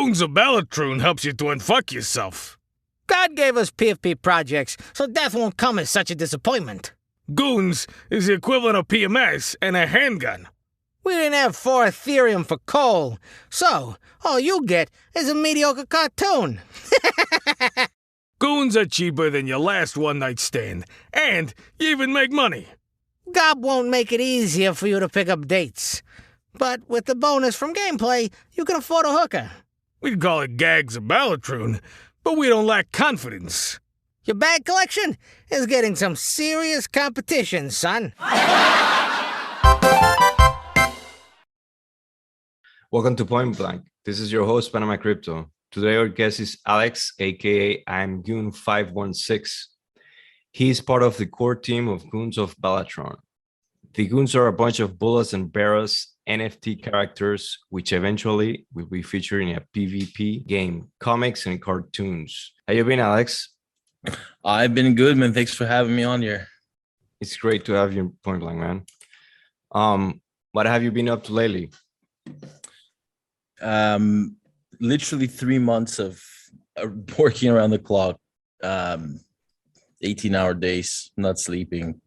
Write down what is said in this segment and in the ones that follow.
Goons of Balatroon helps you to unfuck yourself. God gave us PFP projects, so death won't come as such a disappointment. Goons is the equivalent of PMS and a handgun. We didn't have 4 Ethereum for coal, so all you get is a mediocre cartoon. Goons are cheaper than your last one-night stand, and you even make money. Gob won't make it easier for you to pick up dates. But with the bonus from gameplay, you can afford a hooker. We'd call it Gags of Balatroon, but we don't lack confidence. Your bag collection is getting some serious competition, son. Welcome to Point Blank. This is your host, Panama Crypto. Today our guest is Alex, aka I'm Goon 516. He's part of the core team of Goons of Balatroon. The Goons are a bunch of bullets and barrels NFT characters, which eventually will be featured in a PvP game, comics, and cartoons. How you been, Alex? I've been good, man. Thanks for having me on here. It's great to have you in Point Blank, man. What have you been up to lately? Literally 3 months of working around the clock, 18-hour days, not sleeping,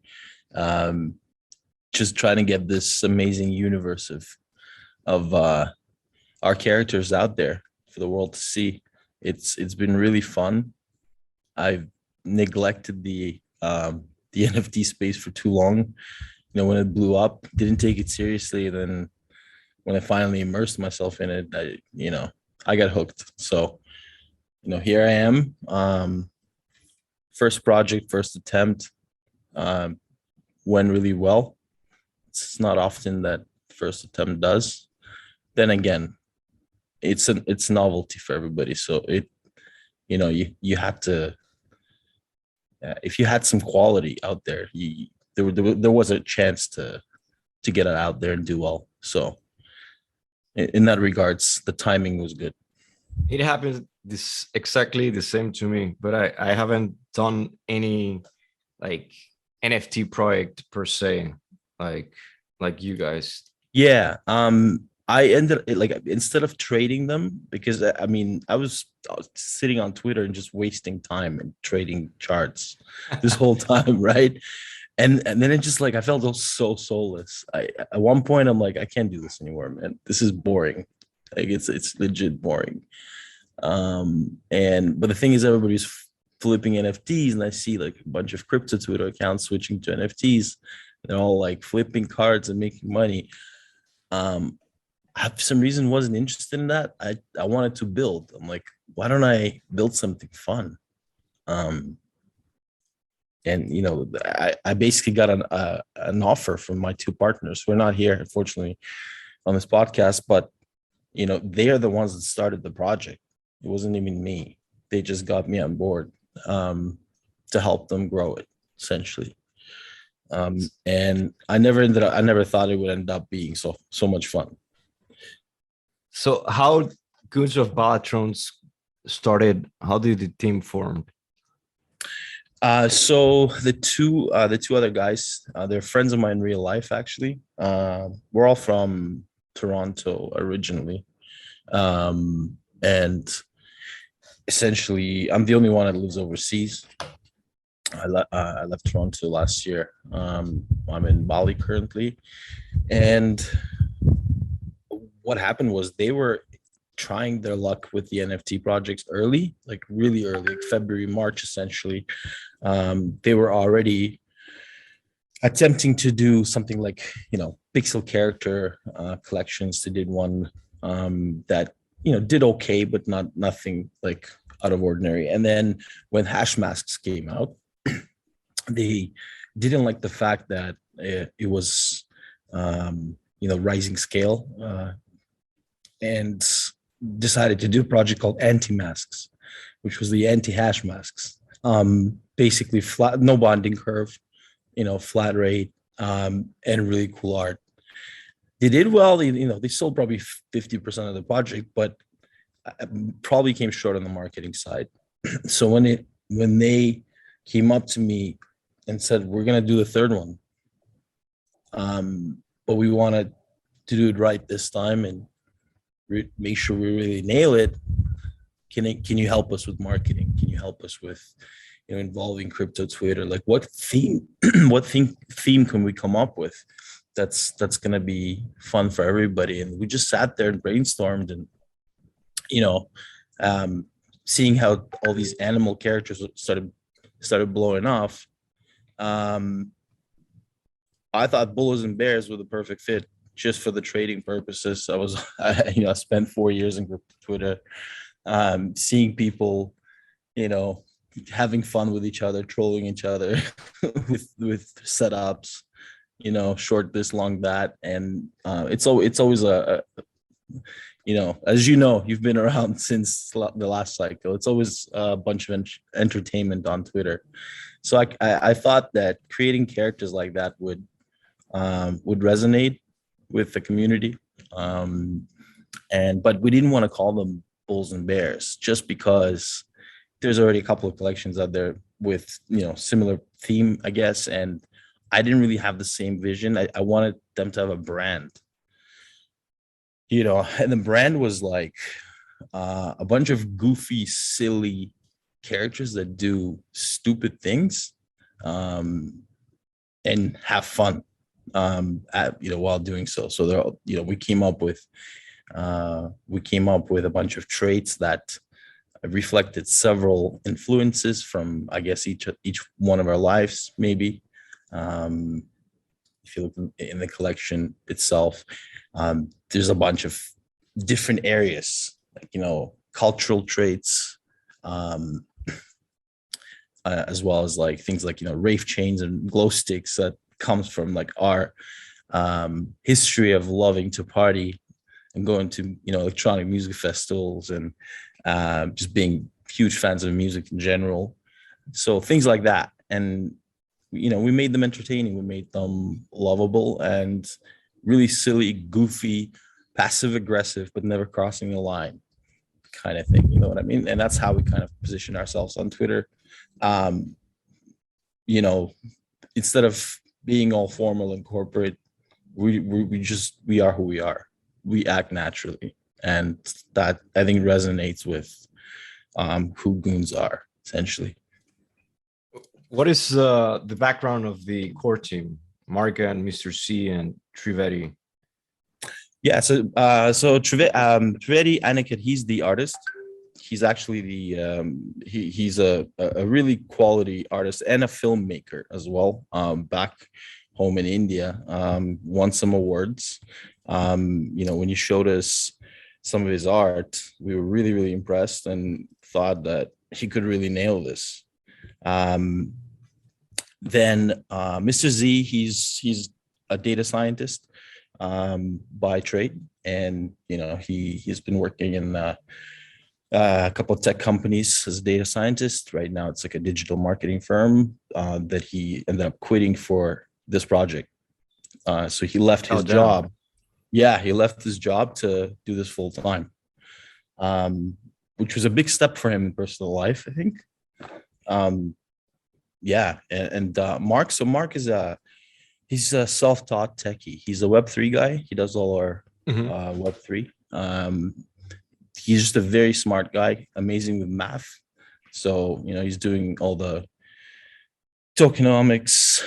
just trying to get this amazing universe of our characters out there for the world to see. It's been really fun. I've neglected the NFT space for too long. You know, when it blew up, didn't take it seriously. Then when I finally immersed myself in it, I got hooked. So, here I am. First project, first attempt, went really well. It's not often that first attempt does. Then again, it's novelty for everybody. So you have to, if you had some quality out there, there was a chance to get it out there and do well. So in that regards, the timing was good. It happened exactly the same to me, but I haven't done any like NFT project per se, like you guys. Yeah. I ended instead of trading them, because I was sitting on Twitter and just wasting time and trading charts this whole time, right? And then it just I felt so soulless. At one point I'm like, I can't do this anymore, man. This is boring. It's legit boring. But the thing is, everybody's flipping NFTs, and I see a bunch of crypto Twitter accounts switching to NFTs. They're all flipping cards and making money. I for some reason wasn't interested in that. I wanted to build. I'm like, why don't I build something fun? I basically got an offer from my two partners. We're not here, unfortunately, on this podcast, but they are the ones that started the project. It wasn't even me. They just got me on board to help them grow it, essentially. And I never thought it would end up being so much fun. So how Goons of Balatroon started? How did the team form? So the two other guys, they're friends of mine in real life, actually. We're all from Toronto originally. And essentially I'm the only one that lives overseas. I left Toronto last year. I'm in Bali currently. And what happened was they were trying their luck with the NFT projects early, really early, February, March, essentially. They were already attempting to do something pixel character collections. They did one that, did okay, but nothing out of ordinary. And then when hash masks came out, they didn't like the fact that it was, rising scale, and decided to do a project called Anti-Masks, which was the anti-hash masks. Basically flat, no bonding curve, flat rate, and really cool art. They did well. They sold probably 50% of the project, but probably came short on the marketing side. So when they came up to me and said, we're going to do the third one, but we wanted to do it right this time and make sure we really nail it, can you help us with marketing? Can you help us with, involving crypto Twitter? Like what theme what theme can we come up with that's gonna be fun for everybody? And we just sat there and brainstormed, and you know, seeing how all these animal characters started blowing off. I thought bulls and bears were the perfect fit just for the trading purposes. I spent 4 years in Twitter, seeing people, having fun with each other, trolling each other with setups, short this, long that, and it's always as you've been around since the last cycle. It's always a bunch of entertainment on Twitter. So I thought that creating characters like that would resonate with the community, but we didn't want to call them bulls and bears just because there's already a couple of collections out there with similar theme, I guess, and I didn't really have the same vision. I wanted them to have a brand, and the brand was like a bunch of goofy, silly characters that do stupid things and have fun while doing so. So they're we came up with a bunch of traits that reflected several influences from, I guess, each one of our lives. Maybe if you look in the collection itself, there's a bunch of different areas, like cultural traits, as well as like things like rave chains and glow sticks that comes from like our history of loving to party and going to electronic music festivals and just being huge fans of music in general. So things like that. And we made them entertaining, we made them lovable and really silly, goofy, passive aggressive, but never crossing the line kind of thing. You know what I mean? And that's how we kind of position ourselves on Twitter. Instead of being all formal and corporate, we are who we are. We act naturally, and that, I think, resonates with who Goons are, essentially. What is the background of the core team, Marga and Mr. C and Trivedi? Yeah, so Trivedi Aniket, he's the artist. He's actually he's a really quality artist and a filmmaker as well. Back home in India, won some awards. When you showed us some of his art, we were really, really impressed and thought that he could really nail this. Then Mr. Z, he's a data scientist by trade, and he's been working in a couple of tech companies as a data scientist. Right now, it's like a digital marketing firm that he ended up quitting for this project. So he left his job. Yeah, he left his job to do this full time, which was a big step for him in personal life, I think. Mark. So Mark he's a self-taught techie. He's a Web3 guy. He does all our Web3. He's just a very smart guy, amazing with math. So, he's doing all the tokenomics,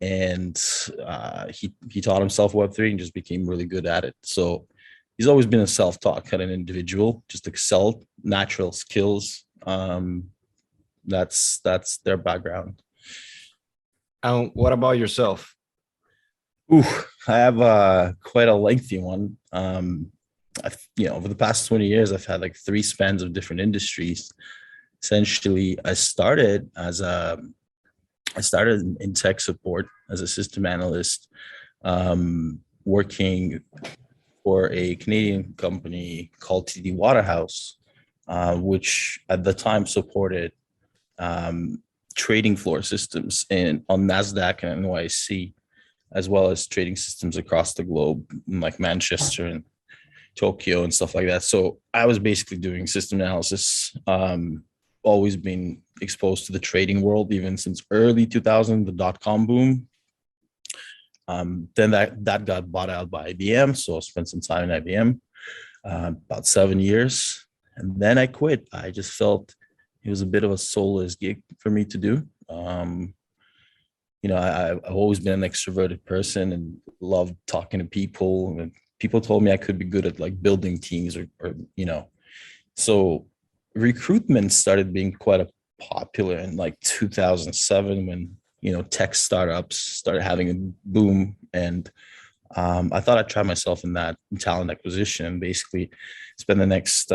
and he taught himself Web3 and just became really good at it. So he's always been a self-taught kind of individual, just excelled, natural skills. That's their background. And what about yourself? I have quite a lengthy one. Over the past 20 years, I've had like 3 spans of different industries. Essentially, I started in tech support as a system analyst, working for a Canadian company called TD Waterhouse, which at the time supported trading floor systems on NASDAQ and NYSE, as well as trading systems across the globe, like Manchester and Tokyo and stuff like that. So I was basically doing system analysis, always been exposed to the trading world, even since early 2000, the dot-com boom. Then that got bought out by IBM, so I spent some time in IBM. about 7 years. And then I quit. I just felt it was a bit of a soulless gig for me to do. I've always been an extroverted person and loved talking to people. And people told me I could be good at like building teams so recruitment started being quite a popular in like 2007 when, tech startups started having a boom. And I thought I'd try myself in that talent acquisition and basically spend the next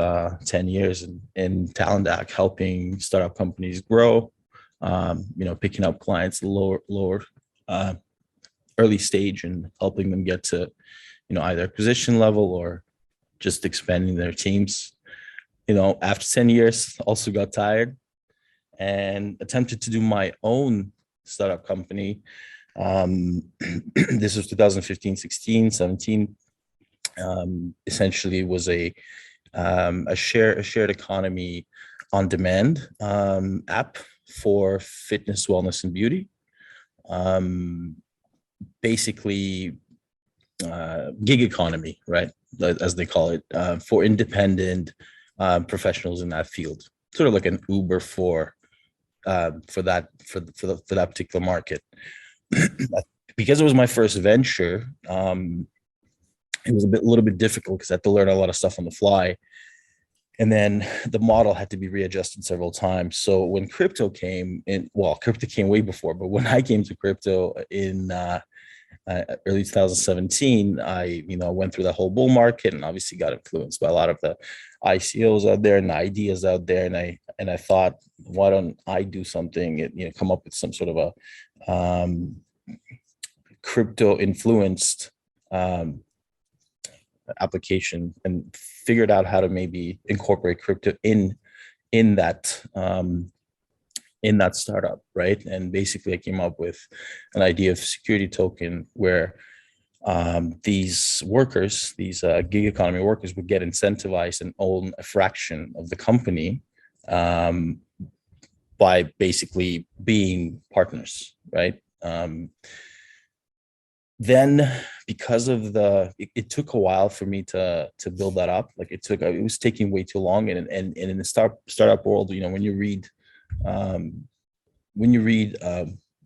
10 years in talent ac, helping startup companies grow, picking up clients lower uh, early stage and helping them get to, either acquisition level or just expanding their teams. After 10 years, also got tired and attempted to do my own startup company. This was 2015, 16, 17. Essentially was a shared economy on demand app for fitness, wellness, and beauty. Basically, gig economy, right? As they call it, for independent professionals in that field, sort of like an Uber for that particular market. Because it was my first venture, it was a little bit difficult because I had to learn a lot of stuff on the fly. And then the model had to be readjusted several times. So when crypto came in, well, crypto came way before, but when I came to crypto in early 2017, I went through that whole bull market and obviously got influenced by a lot of the ICOs out there and the ideas out there. And I thought, why don't I do something, come up with some sort of a crypto influenced application and figured out how to maybe incorporate crypto in that startup, right? And basically I came up with an idea of security token where these workers, these gig economy workers would get incentivized and own a fraction of the company by basically being partners, right? Then because of it took a while for me to build that up. Like it was taking way too long. And in the startup world, when you read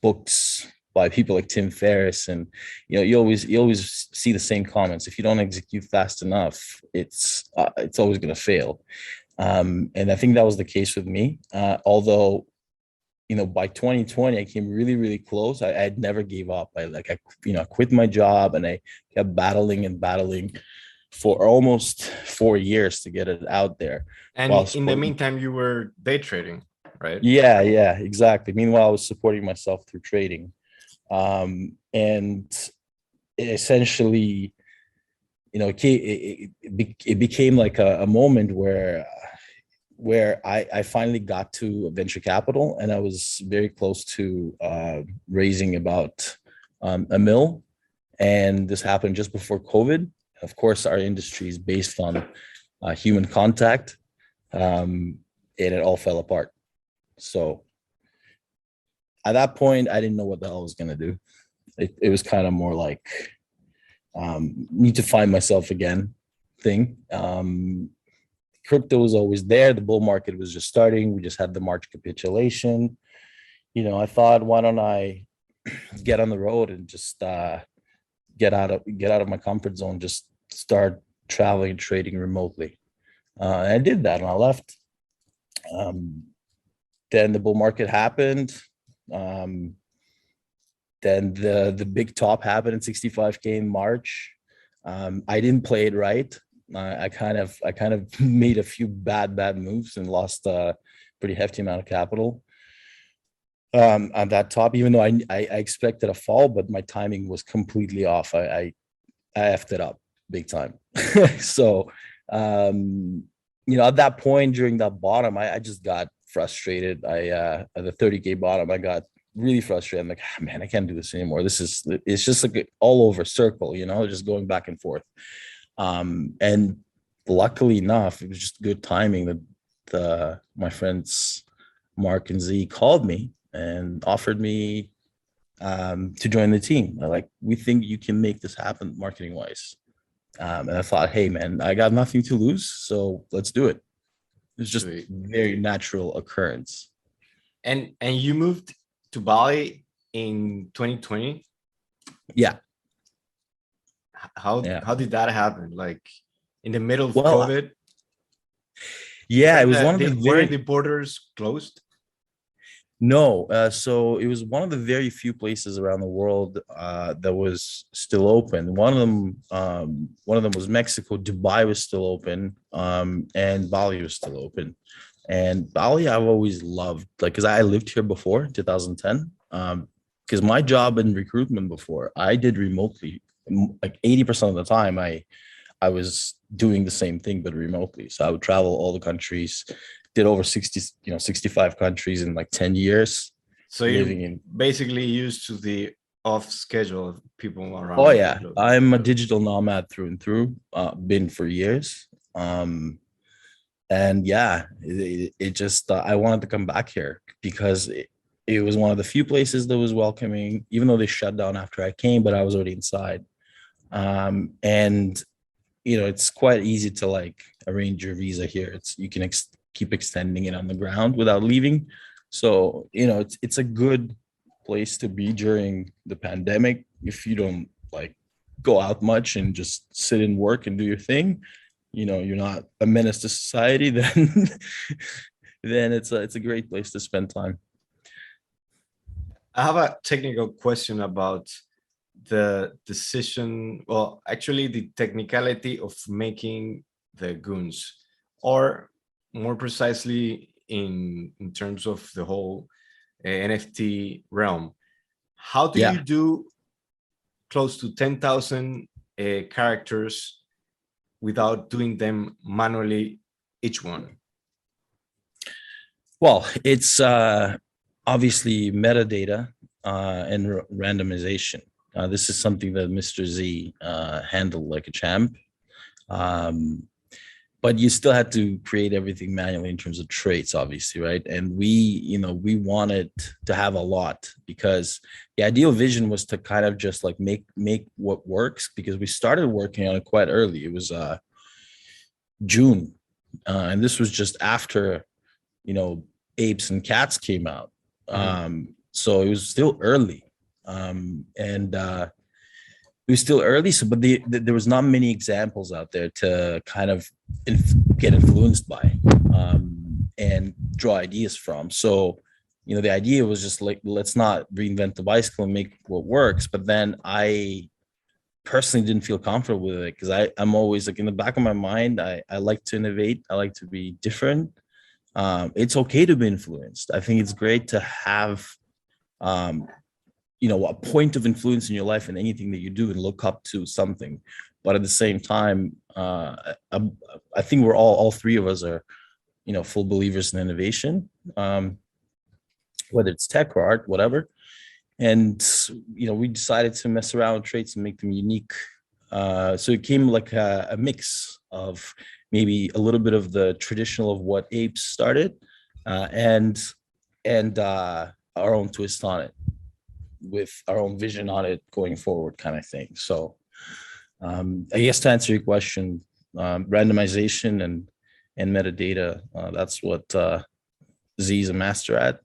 books by people like Tim Ferriss, and you always see the same comments. If you don't execute fast enough, it's always going to fail. And I think that was the case with me. Although by 2020, I came really, really close. I never gave up. I quit my job and I kept battling for almost 4 years to get it out there. And in the meantime, you were day trading, right? Yeah, exactly. Meanwhile, I was supporting myself through trading. And essentially, it became like a moment where I finally got to venture capital, and I was very close to raising about $1 million. And this happened just before COVID. Of course, our industry is based on human contact, and it all fell apart. So at that point, I didn't know what the hell I was going to do. It was kind of more like need to find myself again thing. Crypto was always there. The bull market was just starting. We just had the March capitulation. I thought, why don't I get on the road and just get out of my comfort zone, just start traveling and trading remotely. And I did that and I left. Then the bull market happened. Then the big top happened in 65K in March. I didn't play it right. I kind of made a few bad moves and lost a pretty hefty amount of capital on that top, even though I expected a fall, but my timing was completely off. I effed it up big time. So, at that point during that bottom, I just got frustrated. At the 30K bottom, I got really frustrated. I'm like, man, I can't do this anymore. It's just like an all over circle, just going back and forth. And luckily enough, it was just good timing that my friends Mark and Z called me and offered me to join the team. They're like, we think you can make this happen marketing wise. And I thought, hey man, I got nothing to lose, so let's do it. It's just Sweet. very natural occurrence. And you moved to Bali in 2020. Yeah. How did that happen? Like in the middle of Well, COVID? yeah, it was one of the Weren't very the borders closed? no. So it was one of the very few places around the world that was still open. One of them was Mexico. Dubai was still open, and Bali was still open. And Bali, I've always loved, like, because I lived here before 2010. Because my job in recruitment before, I did remotely. Like 80% of the time, I was doing the same thing but remotely. So I would travel all the countries, did over 60, 65 countries in like 10 years So living you're in. basically used to the off schedule of people Oh around the yeah, globe. I'm a digital nomad through and through. Been for years. And yeah, it just I wanted to come back here because it was one of the few places that was welcoming, even though they shut down after I came, but I was already inside. And it's quite easy to like arrange your visa here. You can keep extending it on the ground without leaving. So it's a good place to be during the pandemic if you don't like go out much and just sit and work and do your thing. You're not a menace to society. Then then it's a great place to spend time. I have a technical question about the decision, well, actually the technicality of making the goons, or more precisely in terms of the whole NFT realm. How do you Yeah. do close to 10,000 characters without doing them manually, each one? Well, it's obviously metadata and randomization. This is something that Mr. Z handled like a champ. Um, but you still had to create everything manually in terms of traits, obviously, right? And we wanted to have a lot because the ideal vision was to kind of just like make what works, because we started working on it quite early. It was June, and this was just after Apes and Cats came out. So it was still early, and it was still early. So, but there was not many examples out there to kind of get influenced by and draw ideas from. So, the idea was just like, let's not reinvent the bicycle and make what works. But then I personally didn't feel comfortable with it because I'm always like in the back of my mind, I like to innovate. I like to be different. It's okay to be influenced. I think it's great to have a point of influence in your life in anything that you do and look up to something. But at the same time, I think we're all three of us are full believers in innovation, whether it's tech or art, whatever. And we decided to mess around with traits and make them unique. So it came like a mix of maybe a little bit of the traditional of what Apes started, and our own twist on it, with our own vision on it going forward, kind of thing. So I guess to answer your question, randomization and metadata, that's what Z is a master at,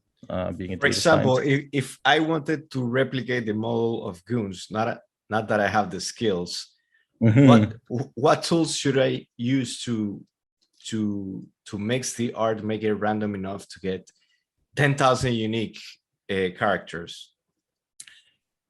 being a For data example, scientist. if I wanted to replicate the model of Goons, not that I have the skills, Mhm. what tools should I use to mix the art, make it random enough to get 10,000 unique characters?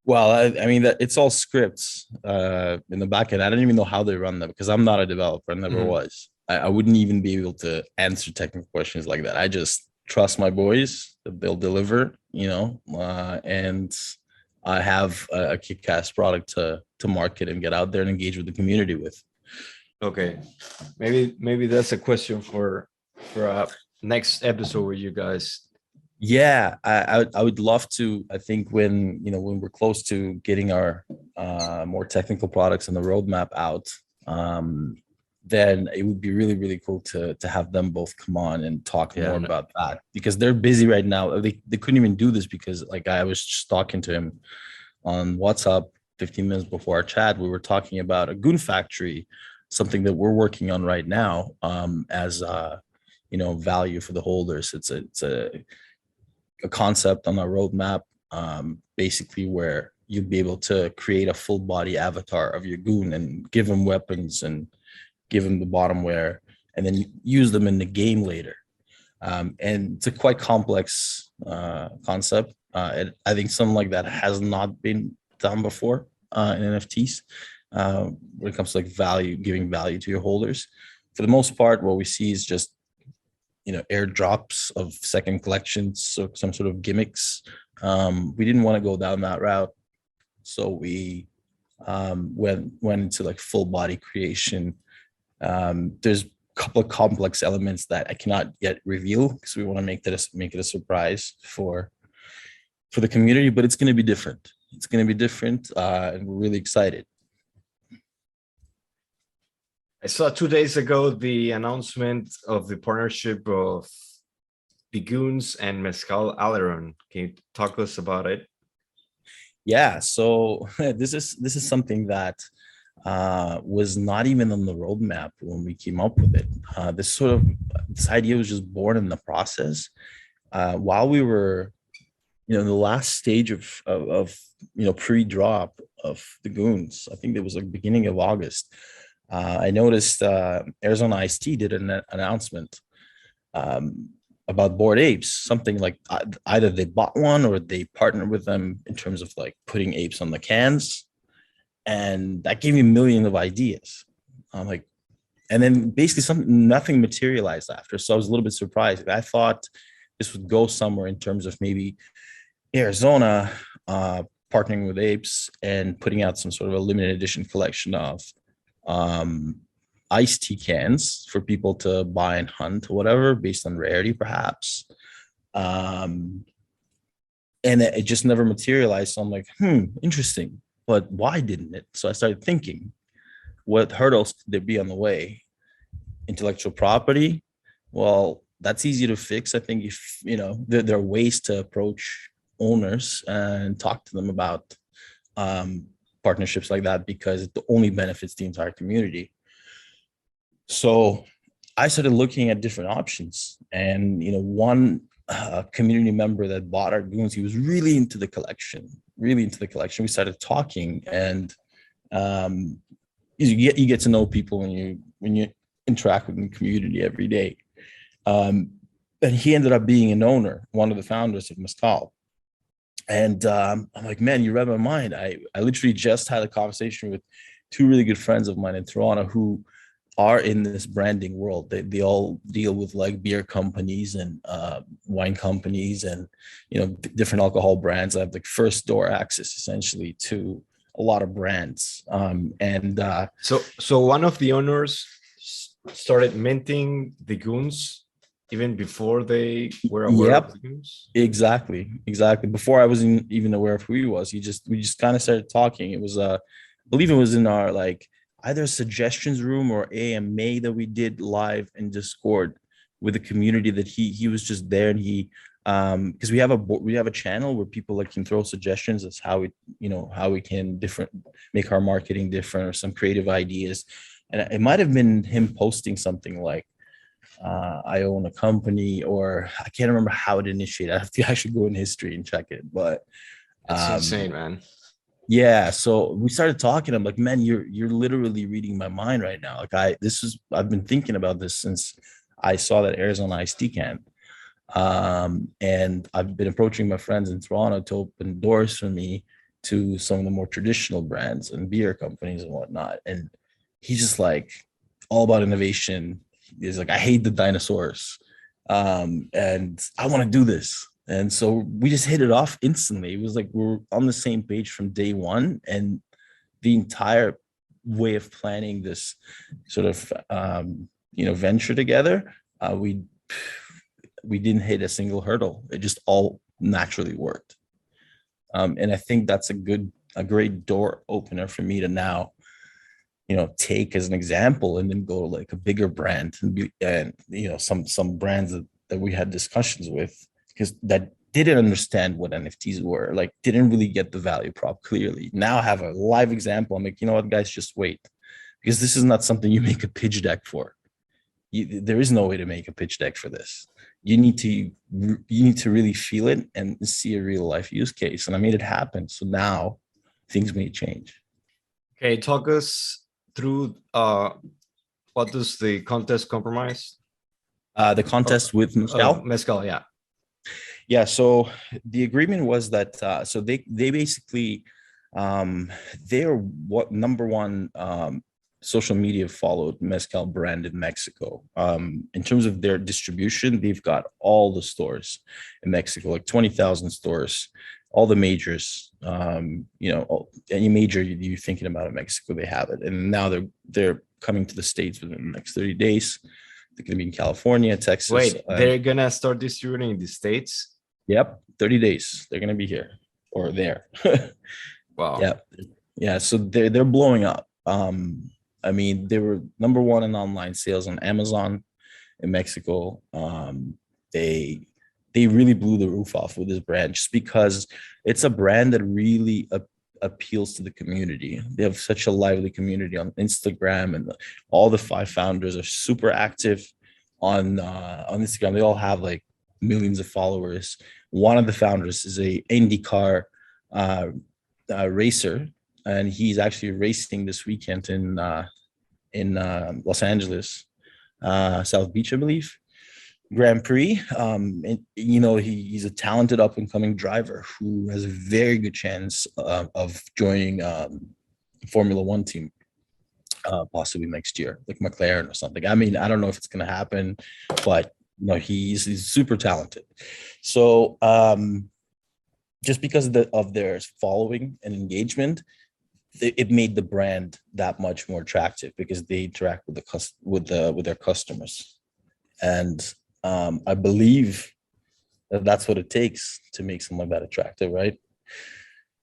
Well, I mean that it's all scripts in the back end. I don't even know how they run them because I'm not a developer. I never Mhm. was. I wouldn't even be able to answer technical questions like that. I just trust my boys that they'll deliver, and I have a kick-ass product to market and get out there and engage with the community with. Okay, maybe that's a question for a next episode with you guys. Yeah, I would love to. I think when we're close to getting our more technical products and the roadmap out, then it would be really, really cool to have them both come on and talk Yeah, more no. about that, because they're busy right now. They couldn't even do this because like I was just talking to him on WhatsApp 15 minutes before our chat, we were talking about a goon factory, something that we're working on right now, as value for the holders. It's a concept on our roadmap, basically where you'd be able to create a full body avatar of your goon and give them weapons and give them the bottom wear, and then use them in the game later. And it's a quite complex concept. I think something like that has not been done before in NFTs, when it comes to like value, giving value to your holders. For the most part, what we see is just airdrops of second collections, so some sort of gimmicks. We didn't want to go down that route, so we went into like full body creation. There's a couple of complex elements that I cannot yet reveal because we want to make it a surprise for the community, but it's going to be different. It's going to be different, and we're really excited. I saw 2 days ago the announcement of the partnership of the Goons and Mezcal Aileron. Can you talk to us about it? Yeah, so this is something that was not even on the roadmap when we came up with it. This idea was just born in the process while we were, in the last stage of pre-drop of the Goons. I think it was like beginning of August. I noticed Arizona Ice Tea did an announcement about Bored Apes, something like either they bought one or they partnered with them in terms of like putting apes on the cans. And that gave me a million of ideas. I'm like, and then basically nothing materialized after. So I was a little bit surprised. I thought this would go somewhere in terms of maybe Arizona partnering with apes and putting out some sort of a limited edition collection of iced tea cans for people to buy and hunt or whatever, based on rarity, perhaps. And it just never materialized. So I'm like, interesting. But why didn't it? So I started thinking, what hurdles could there be on the way? Intellectual property? Well, that's easy to fix. I think if, there are ways to approach owners and talk to them about partnerships like that, because it only benefits the entire community. So I started looking at different options, and one community member that bought our Goons, he was really into the collection. We started talking, and you get to know people when you interact with the community every day. And he ended up being an owner, one of the founders of Mezcal. And I'm like, man, you read my mind. I literally just had a conversation with two really good friends of mine in Toronto who are in this branding world. They all deal with like beer companies and wine companies and different alcohol brands. I have like first door access essentially to a lot of brands. So one of the owners started minting the Goons even before they were aware of the Goons? Exactly. Before I wasn't even aware of who he was. We just kind of started talking. It was I believe it was in our like either suggestions room or AMA that we did live in Discord with the community, that he was just there, and he because we have a channel where people like can throw suggestions as how we can make our marketing different or some creative ideas. And it might have been him posting something like, I own a company, or I can't remember how it initiated. I have to actually go in history and check it, but it's insane, man. Yeah, so we started talking. I'm like, man, you're literally reading my mind right now. Like I've been thinking about this since I saw that Arizona Iced Tea can. And I've been approaching my friends in Toronto to open doors for me to some of the more traditional brands and beer companies and whatnot. And he's just like all about innovation. He's like, I hate the dinosaurs. And I want to do this. And so we just hit it off instantly. It was like we're on the same page from day one, and the entire way of planning this sort of venture together, we didn't hit a single hurdle. It just all naturally worked. And I think that's a great door opener for me to now, take as an example and then go to like a bigger brand and some brands that we had discussions with, because that didn't understand what NFTs were, like didn't really get the value prop clearly. Now I have a live example. I'm like, you know what, guys, just wait, because this is not something you make a pitch deck for. There is no way to make a pitch deck for this. You need to really feel it and see a real life use case. And I made it happen. So now things may change. Okay, talk us through what does the contest compromise? The contest with Mezcal. Mezcal, yeah. Yeah, so the agreement was that so they basically they're what number one social media followed mezcal brand in Mexico. In terms of their distribution, they've got all the stores in Mexico, like 20,000 stores, all the majors. Any major you're thinking about in Mexico, they have it. And now they're coming to the States within the next 30 days. They're going to be in California, Texas. Wait, they're going to start distributing in the States? Yep, 30 days. They're going to be here or there. Wow. Yeah. So they're blowing up. I mean, they were number one in online sales on Amazon in Mexico. They really blew the roof off with this brand just because it's a brand that really appeals to the community. They have such a lively community on Instagram, and all the 5 founders are super active on Instagram. They all have like millions of followers. One of the founders is a IndyCar racer, and he's actually racing this weekend in Los Angeles, South Beach, I believe, Grand Prix. He's a talented up and coming driver who has a very good chance of joining Formula One team, possibly next year, like McLaren or something. I mean, I don't know if it's going to happen, but he's super talented. So just because of their following and engagement, it made the brand that much more attractive because they interact with their customers, and I believe that's what it takes to make something like that attractive, right?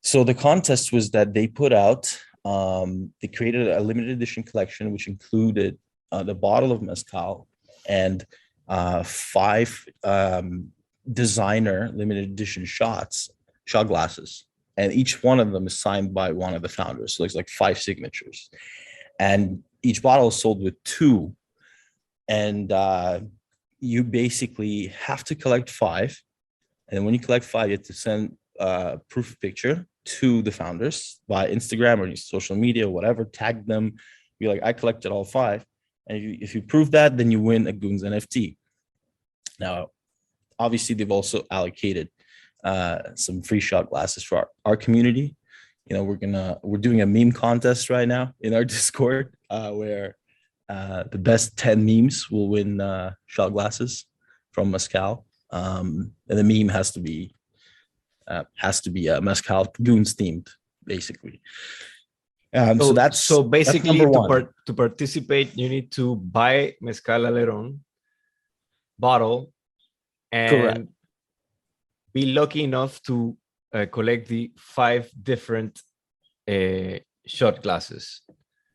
So the contest was that they put out, they created a limited edition collection which included the bottle of mezcal and 5 designer limited edition shot glasses. And each one of them is signed by one of the founders. So there's like 5 signatures. And each bottle is sold with 2. And you basically have to collect 5. And then when you collect 5, you have to send proof of picture to the founders by Instagram or social media or whatever. Tag them. Be like, I collected all 5. And if you prove that, then you win a Goons NFT. Now, obviously, they've also allocated some free shot glasses for our community. We're doing a meme contest right now in our Discord where the best 10 memes will win shot glasses from mezcal, and the meme has to be mezcal Goons themed, basically. So basically, that's to participate, you need to buy mezcal Aleron bottle and correct. Be lucky enough to collect the 5 different shot glasses.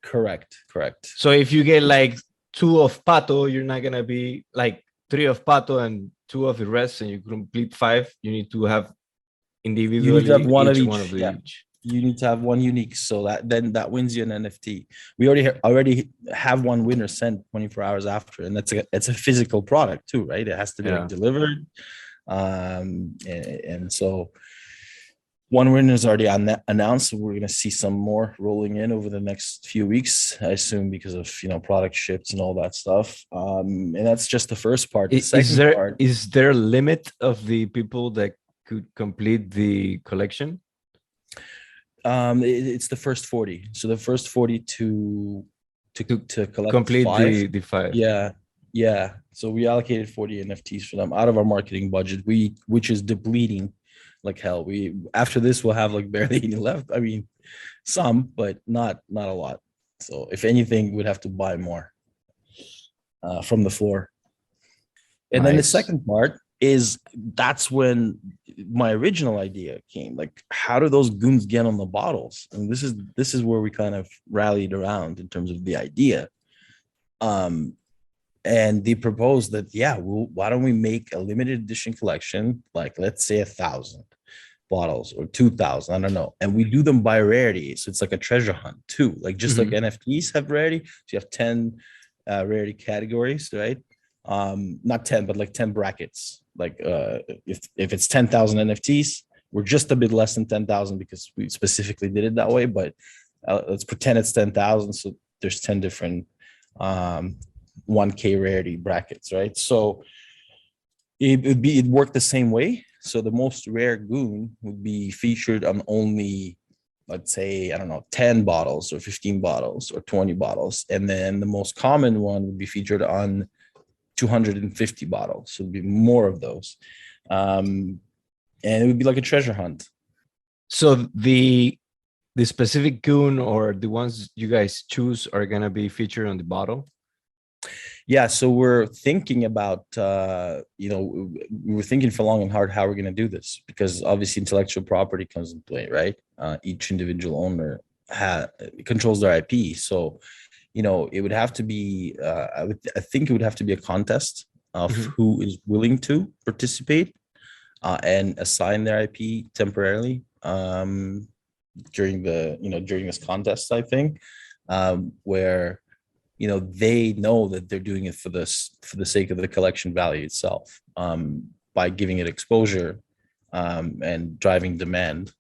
Correct. So if you get like 2 of Pato, you're not gonna be like 3 of Pato and 2 of the rest, and you complete 5. You need to have individually. You need to have one of each. One of each. You need to have one unique, so that wins you an NFT. We already have one winner sent 24 hours after, and it's a physical product too, right? It has to be delivered. And so one winner is already announced. So we're going to see some more rolling in over the next few weeks, I assume, because of product ships and all that stuff. And that's just the first part. The second part, is there a limit of the people that could complete the collection? It's the first 40. So the first 40 to collect complete 5. the 5. Yeah. So we allocated 40 NFTs for them out of our marketing budget, which is depleting like hell. After this, we'll have like barely any left. I mean, some, but not a lot. So if anything, we'd have to buy more from the floor. And then the second part is that's when my original idea came. Like, how do those goons get on the bottles? And this is where we kind of rallied around in terms of the idea. and they proposed that, yeah, why don't we make a limited edition collection, like let's say 1,000 bottles or 2,000, I don't know, and we do them by rarity, so it's like a treasure hunt too, like just like NFTs have rarity. So you have 10 rarity categories, right? Not 10, but like 10 brackets. Like if it's 10,000 NFTs, we're just a bit less than 10,000 because we specifically did it that way. But let's pretend it's 10,000. So there's 10 different 1K rarity brackets, right? So it'd work the same way. So the most rare goon would be featured on only, let's say, I don't know, 10 bottles or 15 bottles or 20 bottles. And then the most common one would be featured on 250 bottles. So it'd be more of those. And it would be like a treasure hunt. So the specific goon or the ones you guys choose are gonna be featured on the bottle? Yeah, so we're thinking about, we were thinking for long and hard how we're going to do this, because obviously intellectual property comes into play, right? Each individual owner controls their IP. So, it would have to be, I think it would have to be a contest of who is willing to participate and assign their IP temporarily during this contest, I think, where they know that they're doing it for the sake of the collection value itself, by giving it exposure and driving demand.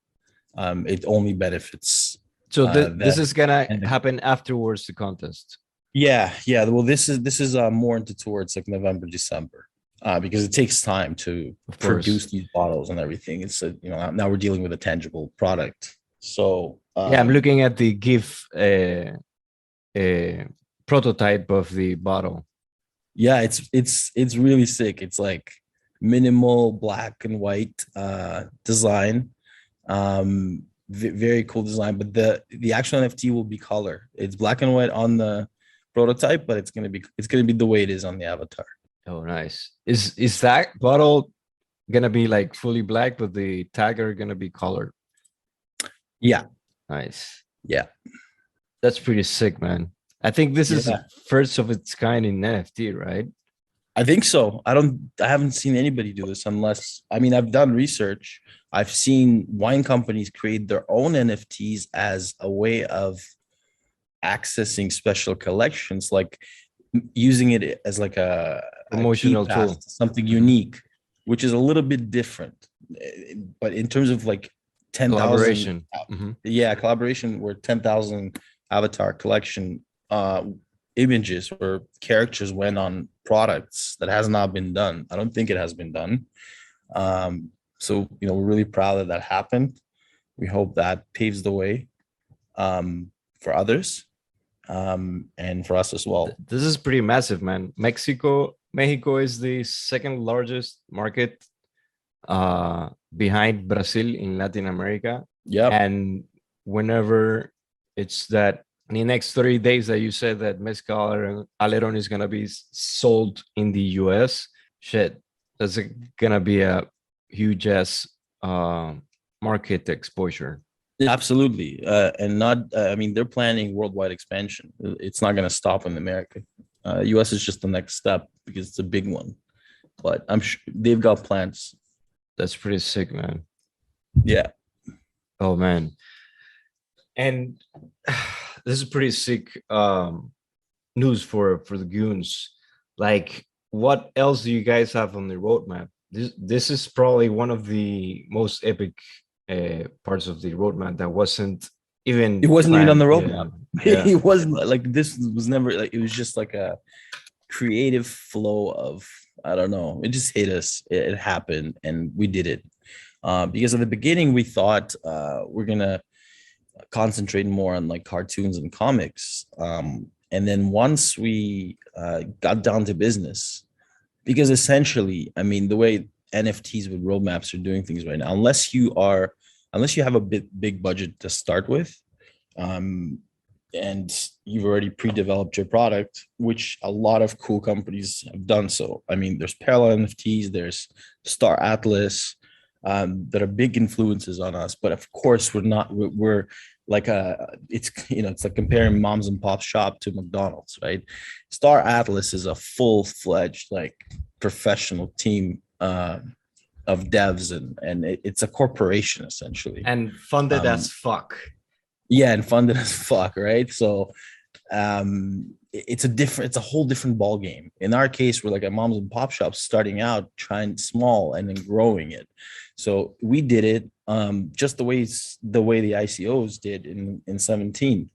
It only benefits. So this is gonna happen afterwards the contest. Yeah. Well, this is more into towards like November, December, because it takes time to produce these bottles and everything. It's now we're dealing with a tangible product. So yeah, I'm looking at the GIF prototype of the bottle. Yeah, it's really sick. It's like minimal black and white design, very cool design. But the actual NFT will be color. It's black and white on the prototype, but it's gonna be the way it is on the avatar. Oh, nice. Is that bottle gonna be like fully black, but the tag are gonna be colored? Yeah. Nice. Yeah. That's pretty sick, man. I think this is the first of its kind in NFT, right? I think so. I haven't seen anybody do this unless, I've done research. I've seen wine companies create their own NFTs as a way of accessing special collections, like using it as like a promotional tool, something unique, which is a little bit different. But in terms of like 10,000 collaboration, collaboration, where 10,000 avatar collection images or characters went on products, that has not been done. I don't think it has been done. So we're really proud that happened. We hope that paves the way for others, and for us as well. This is pretty massive, man. Mexico is the second largest market behind Brazil in Latin America. Yeah. And whenever it's that in the next 30 days that you said that Mezcal Aleron is going to be sold in the US, that's going to be a huge ass market exposure. Absolutely. And not, they're planning worldwide expansion. It's not going to stop in America. US is just the next step because it's a big one, but I'm sure they've got plans. That's pretty sick, man. Yeah. Oh, man. And this is pretty sick news for the Goons. Like, what else do you guys have on the roadmap? This is probably one of the most epic parts of the roadmap that wasn't even even on the roadmap. Yeah. It wasn't like, this was never like, it was just like a creative flow of, I don't know, it just hit us. It happened and we did it. Because at the beginning we thought we're gonna concentrate more on like cartoons and comics, and then once we got down to business, because essentially, the way NFTs with roadmaps are doing things right now, unless you have a big budget to start with, and you've already pre-developed your product, which a lot of cool companies have done so. There's Parallel NFTs, there's Star Atlas, that are big influences on us. But of course, we're like it's like comparing moms and pop shop to McDonald's, right? Star Atlas is a full-fledged like professional team of devs, and it's a corporation essentially. And funded Um, as fuck. yeah, and funded as fuck, right? So it's a whole different ball game. In our case, we're like a moms and pop shop starting out, trying small and then growing it. So we did it just the way the ICOs did in 17.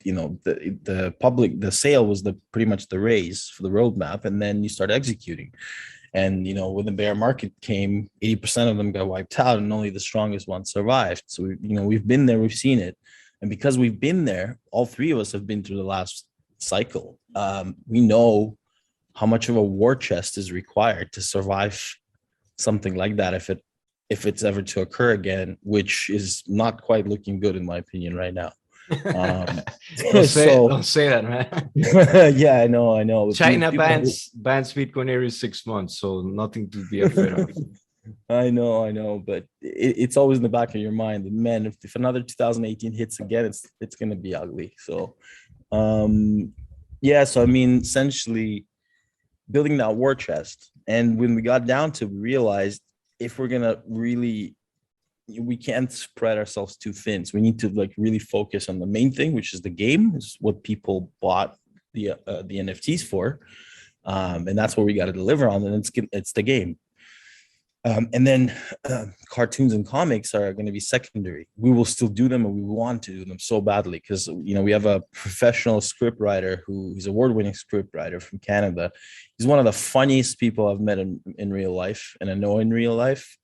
You know, the sale was pretty much the raise for the roadmap, and then you start executing. And when the bear market came, 80% of them got wiped out, and only the strongest ones survived. So we've been there, we've seen it, and because we've been there, all three of us have been through the last cycle. We know how much of a war chest is required to survive something like that if it's ever to occur again, which is not quite looking good in my opinion right now. Don't say that, man. Yeah, I know. China bans Bitcoin every 6 months, so nothing to be afraid of. I know, but it's always in the back of your mind. And man, if another 2018 hits again, it's gonna be ugly. So, so I mean, essentially, building that war chest. And when we got down to, we realized if we're gonna really, we can't spread ourselves too thin. So we need to like really focus on the main thing, which is the game, is what people bought the NFTs for, and that's what we got to deliver on. And it's the game. And then cartoons and comics are going to be secondary. We will still do them, and we want to do them so badly because we have a professional script writer who's award-winning script writer from Canada. He's one of the funniest people I've met in real life, and I know in real life.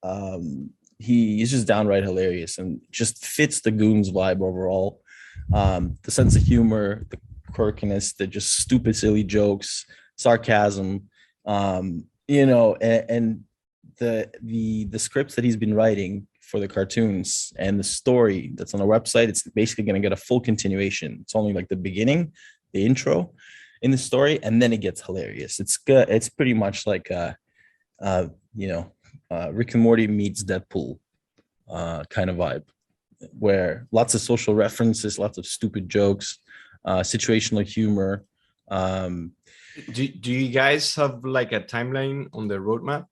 He's just downright hilarious and just fits the Goons vibe overall. The sense of humor, the quirkiness, the just stupid, silly jokes, sarcasm, and the scripts that he's been writing for the cartoons and the story that's on the website, it's basically going to get a full continuation. It's only like the beginning, the intro in the story, and then it gets hilarious. It's good. It's pretty much like Rick and Morty meets Deadpool kind of vibe, where lots of social references, lots of stupid jokes, situational humor. Do you guys have like a timeline on the roadmap?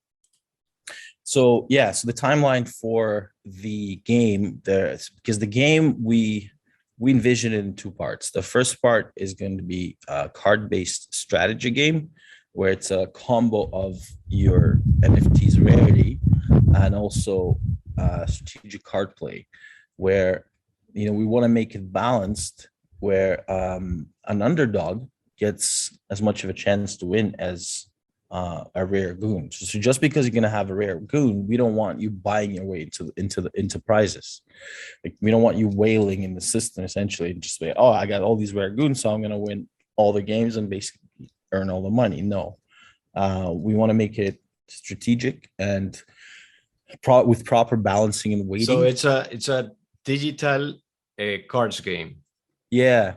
So the timeline for the game, because the game we envision it in two parts. The first part is going to be a card-based strategy game, where it's a combo of your NFT's rarity and also strategic card play, where we want to make it balanced, where an underdog gets as much of a chance to win as a rare goon. So just because you're going to have a rare goon, we don't want you buying your way into prizes. Like, we don't want you wailing in the system essentially and just say, oh, I got all these rare goons, so I'm going to win all the games and basically earn all the money. No, we want to make it strategic and with proper balancing and weighting. So it's a digital cards game. Yeah.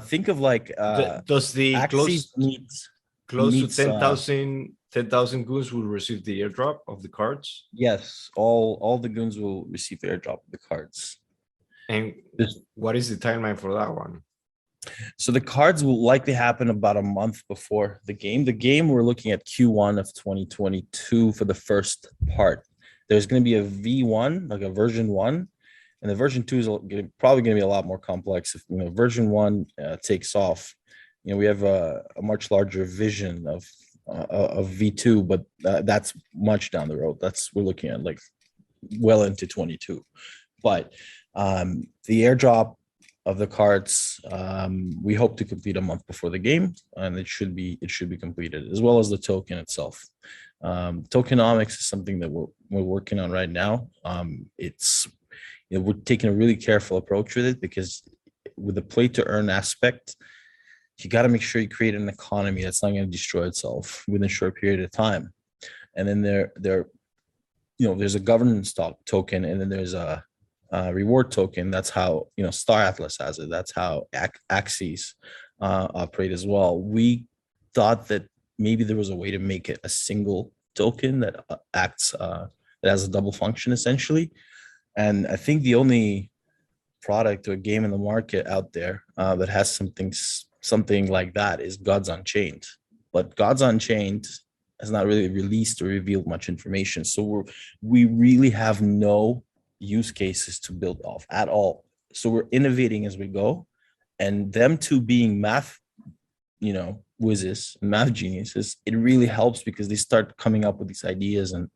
Think of like does the Axis close meets, to 10,000 goons will receive the airdrop of the cards? Yes, all the goons will receive the airdrop of the cards. And what is the timeline for that one? So the cards will likely happen about a month before the game. The game, we're looking at Q1 of 2022 for the first part. There's going to be a V1, like a version 1, and the version 2 is probably going to be a lot more complex. If version 1 takes off, we have a much larger vision of V2, but that's much down the road. We're looking at like well into 22. But the airdrop of the cards, we hope to complete a month before the game, and it should be completed, as well as the token itself. Tokenomics is something that we're working on right now. It's we're taking a really careful approach with it, because with the play to earn aspect, you got to make sure you create an economy that's not going to destroy itself within a short period of time. And then there's a governance token, and then there's a reward token. That's how Star Atlas has it. That's how Axis operate as well. We thought that maybe there was a way to make it a single token that acts that has a double function essentially. And I think the only product or a game in the market out there that has something like that is Gods Unchained. But Gods Unchained has not really released or revealed much information. So we really have no use cases to build off at all. So we're innovating as we go. And them two being math, whizzes, math geniuses, it really helps because they start coming up with these ideas and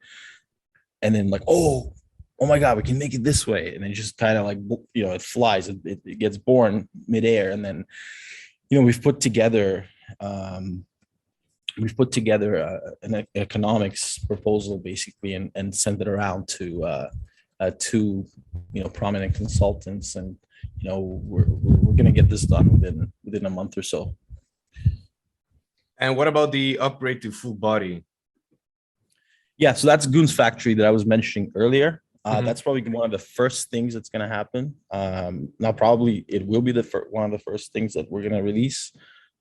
then like, oh my God, we can make it this way. And then just kind of like, it flies, it gets born midair. And then, we've put together an economics proposal basically and sent it around to two, prominent consultants. And, we're going to get this done within a month or so. And what about the upgrade to full body? Yeah, so that's Goons Factory that I was mentioning earlier. That's probably one of the first things that's going to happen. Now, probably it will be one of the first things that we're going to release.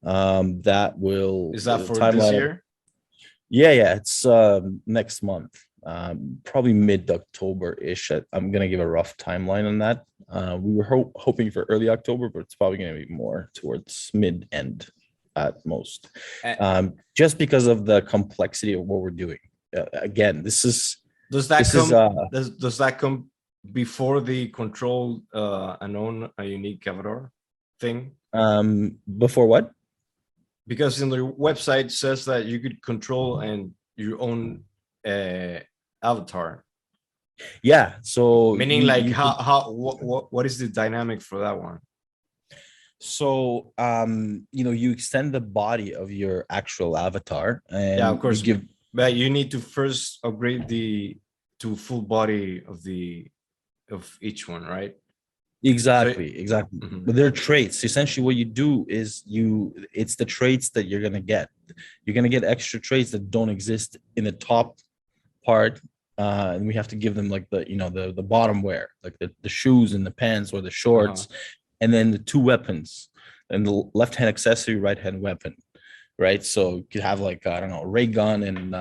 That will is that for this year? Yeah, it's next month, probably mid-October-ish. I'm going to give a rough timeline on that. We were hoping for early October, but it's probably going to be more towards mid-end at most, just because of the complexity of what we're doing. Again, does that come before the control and own a unique avatar thing? Before what? Because in the website says that you could control and your own avatar. Yeah. So meaning like what is the dynamic for that one? So you extend the body of your actual avatar, and yeah, of course, but you need to first upgrade to full body of each one, right? Exactly. Mm-hmm. But they're traits. Essentially, what you do is it's the traits that you're gonna get. You're gonna get extra traits that don't exist in the top part, and we have to give them like the bottom wear, like the shoes and the pants or the shorts, and then the two weapons, and the left hand accessory, right hand weapon, right? So you could have like I don't know, a ray gun and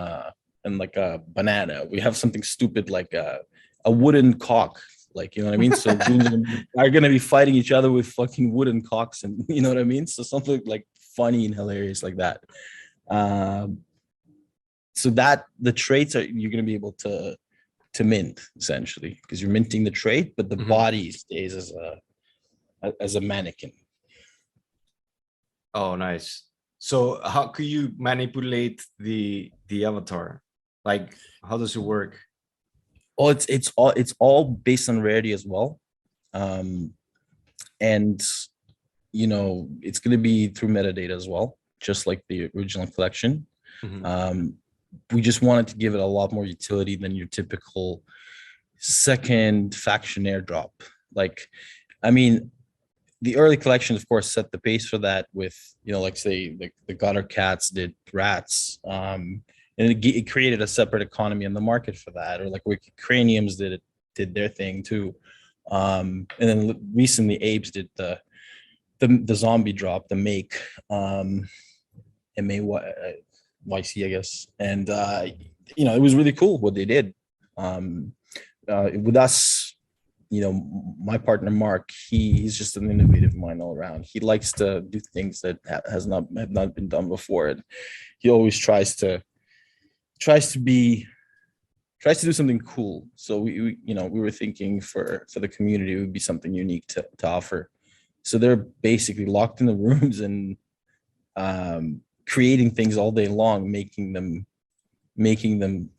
like a banana. We have something stupid like a wooden cock. Like, you know what I mean? So goons are going to be fighting each other with fucking wooden cocks, and you know what I mean? So something like funny and hilarious like that. So that the traits you're going to be able to mint essentially, because you're minting the trait, but the body stays as a mannequin. Oh, nice. So how could you manipulate the avatar? Like, how does it work? Oh, it's all based on rarity as well, and it's going to be through metadata as well, just like the original collection. We just wanted to give it a lot more utility than your typical second faction airdrop. Like, I mean, the early collection, of course, set the pace for that with like say the Gutter Cats did rats. And it created a separate economy in the market for that, or like Wicked Craniums did their thing too. And then recently Apes did the zombie drop, the make MAYC, I guess. And it was really cool what they did. With us, my partner Mark, he's just an innovative mind all around. He likes to do things that have not been done before, and he always tries to do something cool. So we were thinking for the community, it would be something unique to offer. So they're basically locked in the rooms and creating things all day long, making them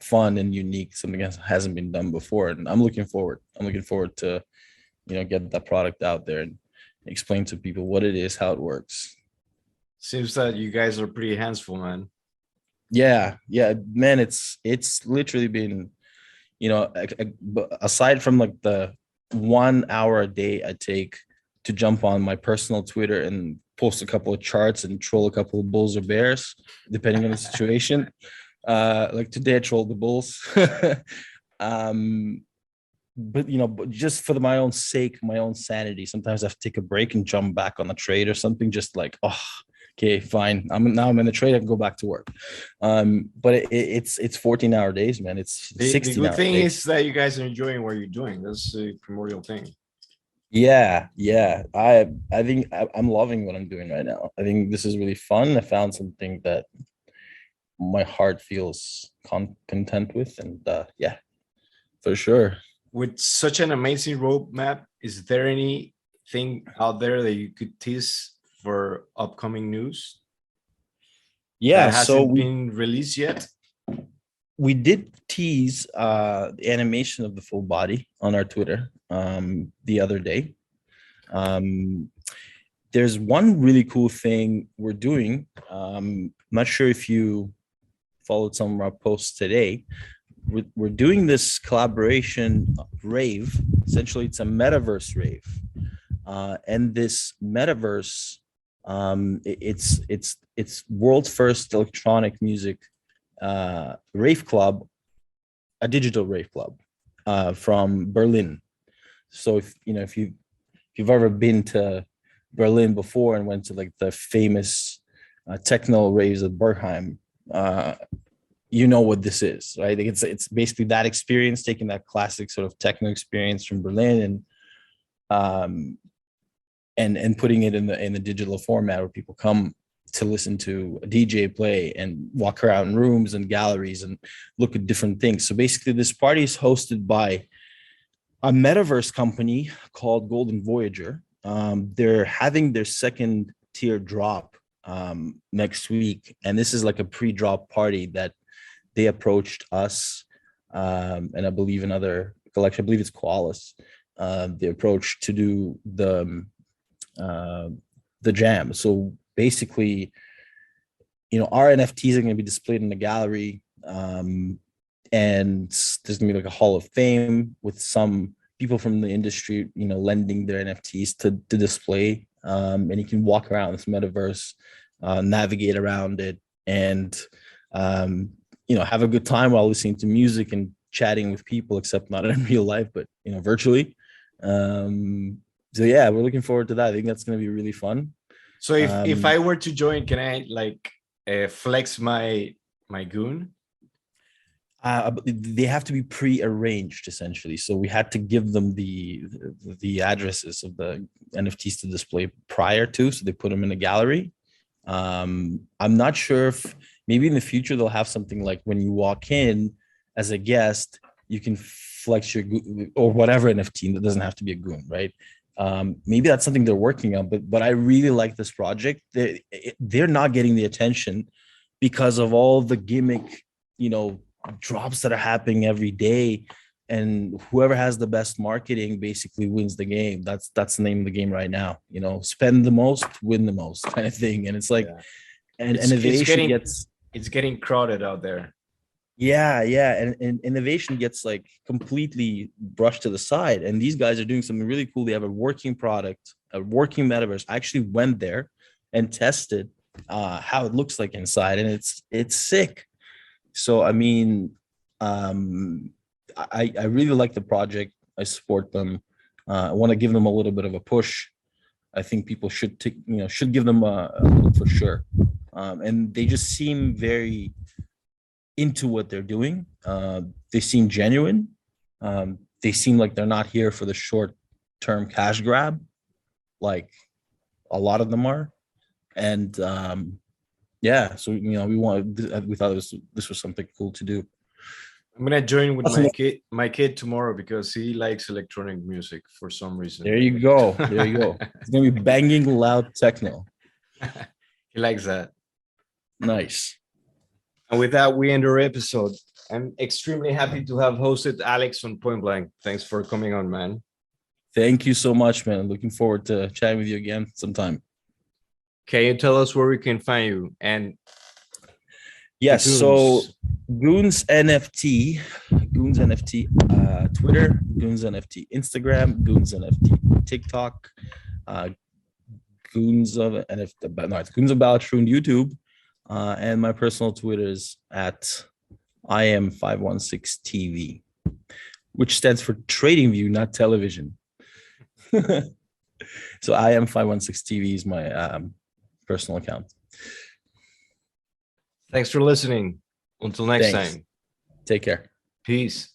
fun and unique, something that hasn't been done before. And I'm looking forward to get that product out there and explain to people what it is, how it works. Seems that you guys are pretty hands-full, man. Yeah, man, it's literally been, aside from like the 1 hour a day I take to jump on my personal Twitter and post a couple of charts and troll a couple of bulls or bears, depending on the situation. Like today I trolled the bulls. But just for my own sake, my own sanity, sometimes I have to take a break and jump back on the trade or something, just like, okay, fine. I'm in the trade. I can go back to work. But it's 14-hour days, man. It's 16. The good thing is that you guys are enjoying what you're doing. That's the primordial thing. Yeah. I think I'm loving what I'm doing right now. I think this is really fun. I found something that my heart feels content with, and yeah, for sure. With such an amazing roadmap, is there anything out there that you could tease for upcoming news that Yeah, so hasn't we been released yet? we did tease the animation of the full body on our Twitter the other day. Um, there's one really cool thing we're doing. I'm not sure if you followed some of our posts today. We're doing this collaboration rave. Essentially, it's a metaverse rave, and this metaverse, it's world's first electronic music rave club, a digital rave club from Berlin. So if you've ever been to Berlin before and went to like the famous techno raves at Bergheim, uh, you know what this is, right? Like it's basically that experience, taking that classic sort of techno experience from Berlin um, and putting it in the digital format where people come to listen to a DJ play and walk around rooms and galleries and look at different things. So basically, this party is hosted by a metaverse company called Golden Voyager. They're having their second tier drop next week, and this is like a pre-drop party that they approached us and I believe another collection. I believe it's Koalas. They approached to do uh, the jam. So basically, our NFTs are going to be displayed in the gallery. And there's gonna be like a hall of fame with some people from the industry, lending their NFTs to display. And you can walk around this metaverse, navigate around it, and have a good time while listening to music and chatting with people, except not in real life, but virtually. So yeah, we're looking forward to that. I think that's gonna be really fun. So if I were to join, can I like flex my goon? They have to be pre-arranged essentially. So we had to give them the addresses of the NFTs to display prior to, so they put them in a gallery. I'm not sure if maybe in the future they'll have something like when you walk in as a guest, you can flex your or whatever NFT. That doesn't have to be a goon, right? Maybe that's something they're working on. But I really like this project. They're not getting the attention because of all the gimmick, drops that are happening every day, and whoever has the best marketing basically wins the game. That's the name of the game right now. Spend the most, win the most, kind of thing. And it's like, Yeah. and It's innovation getting gets it's getting crowded out there. yeah, and innovation gets like completely brushed to the side. And these guys are doing something really cool. They have a working product, a working metaverse. I actually went there and tested how it looks like inside, and it's sick. So I mean, I really like the project. I support them. I want to give them a little bit of a push. I think people should give them a look for sure. And they just seem very into what they're doing. They seem genuine. They seem like they're not here for the short term cash grab, like a lot of them are. And yeah, so we thought this was something cool to do. I'm gonna join with my kid tomorrow because he likes electronic music for some reason. There you go. It's gonna be banging loud techno. He likes that. Nice. And with that, we end our episode. I'm extremely happy to have hosted Alex on Point Blank. Thanks for coming on, man. Thank you so much, man. Looking forward to chatting with you again sometime. Can you tell us where we can find you? And yes, Goons. so Goons NFT, Twitter, Goons NFT, Instagram, Goons NFT, TikTok, Goons of NFT, no, it's Goons of Balatroon, YouTube, and my personal Twitter is at IM516TV, which stands for Trading View, not television. So IM516TV is my personal account. Thanks for listening. Until next time. Take care. Peace.